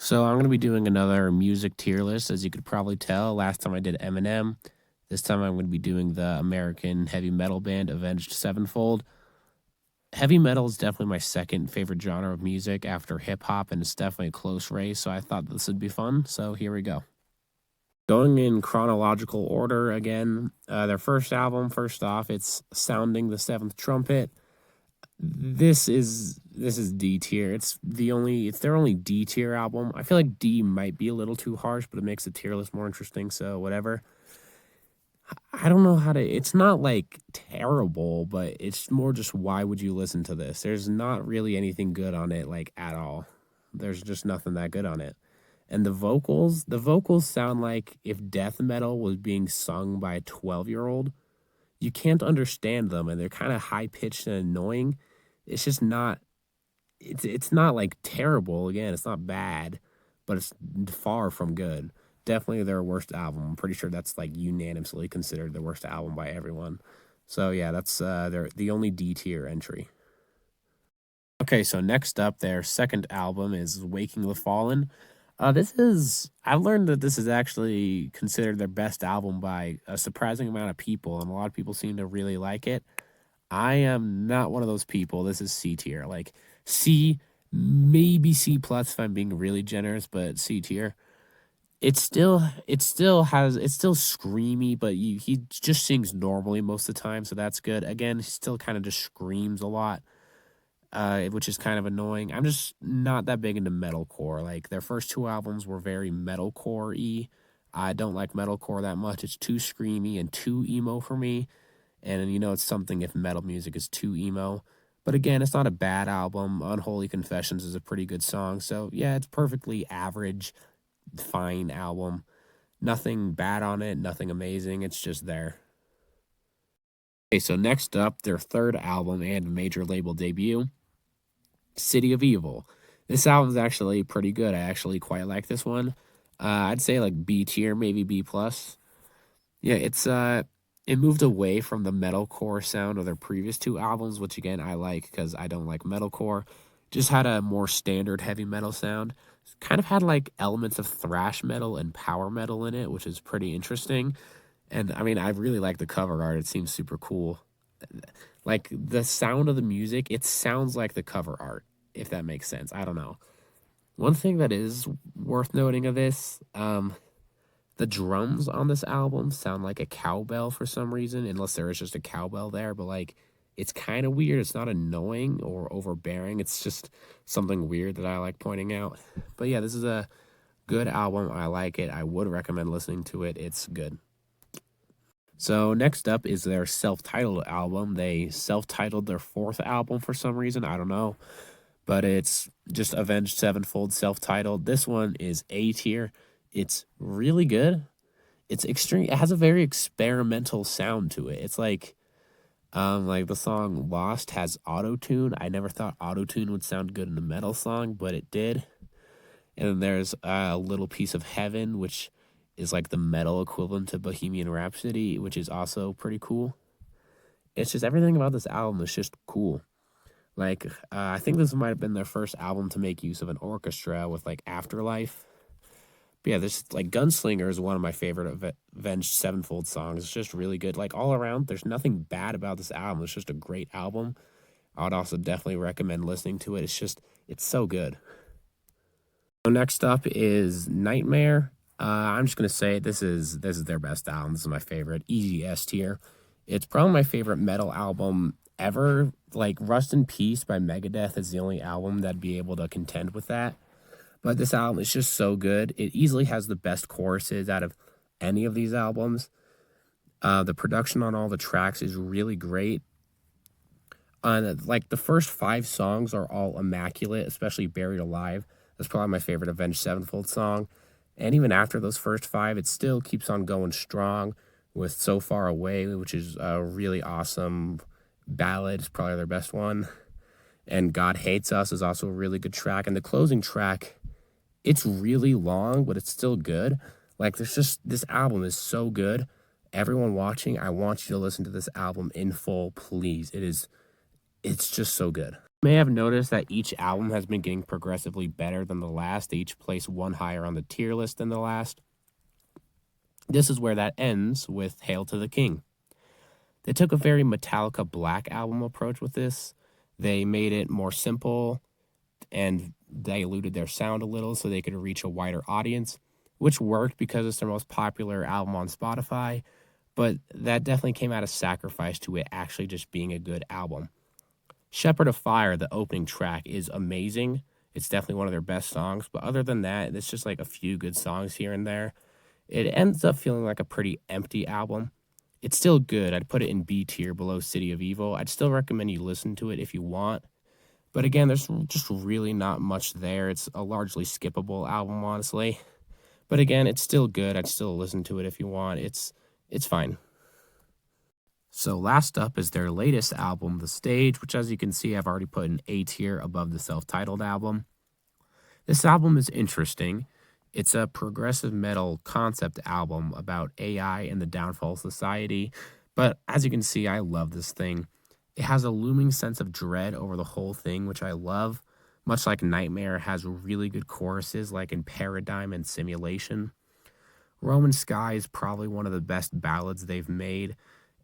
So I'm gonna be doing another music tier list, as you could probably tell. Last time I did Eminem. This time I'm gonna be doing the American heavy metal band Avenged Sevenfold. Heavy metal is definitely my second favorite genre of music after hip hop, and it's definitely a close race. So I thought this would be fun. So here we go. Going in chronological order again, their first album, first off, it's Sounding the Seventh Trumpet. This is D tier. It's their only D tier album. I feel like D might be a little too harsh, but it makes the tier list more interesting. So whatever. I don't know how to. It's not like terrible, but it's more just why would you listen to this? There's not really anything good on it, like at all. There's just nothing that good on it. And the vocals sound like if death metal was being sung by a 12-year-old. You can't understand them, and they're kind of high pitched and annoying. It's just not. It's not like terrible. Again, it's not bad, but it's far from good. Definitely their worst album. I'm pretty sure that's like unanimously considered the worst album by everyone. So yeah, that's their the only D tier entry. Okay, so next up, their second album is Waking the Fallen. I've learned that this is actually considered their best album by a surprising amount of people, and a lot of people seem to really like it. I am not one of those people. This is C tier, like C, maybe C plus if I'm being really generous, but C tier. It's still screamy, but he just sings normally most of the time, so that's good. Again, he still kind of just screams a lot, which is kind of annoying. I'm just not that big into metalcore. Like their first two albums were very metalcore-y. I don't like metalcore that much. It's too screamy and too emo for me. And it's something if metal music is too emo. But again, it's not a bad album. Unholy Confessions is a pretty good song. So yeah, it's perfectly average, fine album. Nothing bad on it, nothing amazing. It's just there. Okay, so next up, their third album and major label debut, City of Evil. This album's actually pretty good. I actually quite like this one. I'd say like B tier, maybe B plus. Yeah, it moved away from the metalcore sound of their previous two albums, which again I like because I don't like metalcore. Just had a more standard heavy metal sound. Kind of had like elements of thrash metal and power metal in it, which is pretty interesting. And I mean, I really like the cover art. It seems super cool. Like the sound of the music, it sounds like the cover art, if that makes sense. I don't know. One thing that is worth noting of this, the drums on this album sound like a cowbell for some reason, unless there is just a cowbell there, but like it's kind of weird. It's not annoying or overbearing. It's just something weird that I like pointing out. But yeah, this is a good album. I like it. I would recommend listening to it. It's good. So next up is their self-titled album. They self-titled their fourth album for some reason. I don't know, but it's just Avenged Sevenfold self-titled. This one is A tier. It's really good. It's extreme. It has a very experimental sound to it. It's like the song Lost has auto-tune. I never thought auto-tune would sound good in a metal song, but it did. And then there's a little piece of Heaven, which is like the metal equivalent to Bohemian Rhapsody, which is also pretty cool. It's just everything about this album is just cool. Like, I think this might have been their first album to make use of an orchestra with like Afterlife. But yeah, this like Gunslinger is one of my favorite Avenged Sevenfold songs. It's just really good. Like all around, there's nothing bad about this album. It's just a great album. I would also definitely recommend listening to it. It's so good. So next up is Nightmare. I'm just gonna say this is their best album. This is my favorite, easy S tier. It's probably my favorite metal album ever. Like Rust in Peace by Megadeth is the only album that'd be able to contend with that. But this album is just so good. It easily has the best choruses out of any of these albums. The production on all the tracks is really great. Like the first five songs are all immaculate, especially Buried Alive. That's probably my favorite Avenged Sevenfold song. And even after those first five, it still keeps on going strong with So Far Away, which is a really awesome ballad. It's probably their best one. And God Hates Us is also a really good track. And the closing track, it's really long, but it's still good. Like this album is so good. Everyone watching, I want you to listen to this album in full, please. It's just so good. You may have noticed that each album has been getting progressively better than the last. They each place one higher on the tier list than the last. This is where that ends with Hail to the King. They took a very Metallica Black album approach with this. They made it more simple and diluted their sound a little so they could reach a wider audience, which worked because it's their most popular album on Spotify. But that definitely came at a sacrifice to it actually just being a good album. Shepherd of Fire, the opening track, is amazing. It's definitely one of their best songs. But other than that, it's just like a few good songs here and there. It ends up feeling like a pretty empty album. It's still good. I'd put it in B tier below City of Evil. I'd still recommend you listen to it if you want. But again, there's just really not much there. It's a largely skippable album, honestly. But again, it's still good. I'd still listen to it if you want. It's fine. So last up is their latest album, The Stage, which as you can see, I've already put in A tier above the self-titled album. This album is interesting. It's a progressive metal concept album about AI and the downfall of society. But as you can see, I love this thing. It has a looming sense of dread over the whole thing, which I love. Much like Nightmare has really good choruses like in Paradigm and Simulation. Roman Sky is probably one of the best ballads they've made.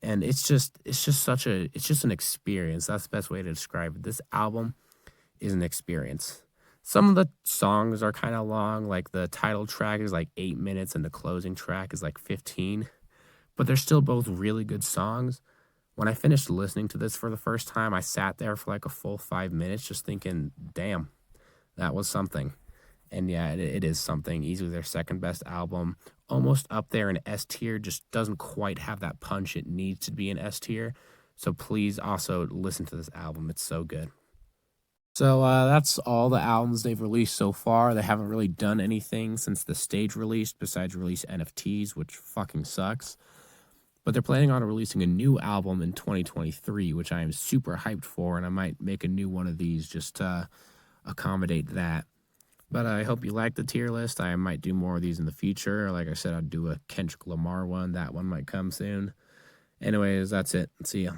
And it's just an experience. That's the best way to describe it. This album is an experience. Some of the songs are kind of long, like the title track is like 8 minutes and the closing track is like 15, but they're still both really good songs. When I finished listening to this for the first time, I sat there for like a full 5 minutes just thinking, damn, that was something. And yeah, it is something. Easily their second best album, almost up there in S tier, just doesn't quite have that punch it needs to be in S tier. So please also listen to this album. It's so good. So that's all the albums they've released so far. They haven't really done anything since the stage released besides release NFTs, which fucking sucks. But they're planning on releasing a new album in 2023, which I am super hyped for, and I might make a new one of these just to accommodate that. But I hope you like the tier list. I might do more of these in the future. Like I said, I'll do a Kendrick Lamar one. That one might come soon. Anyways, that's it. See ya.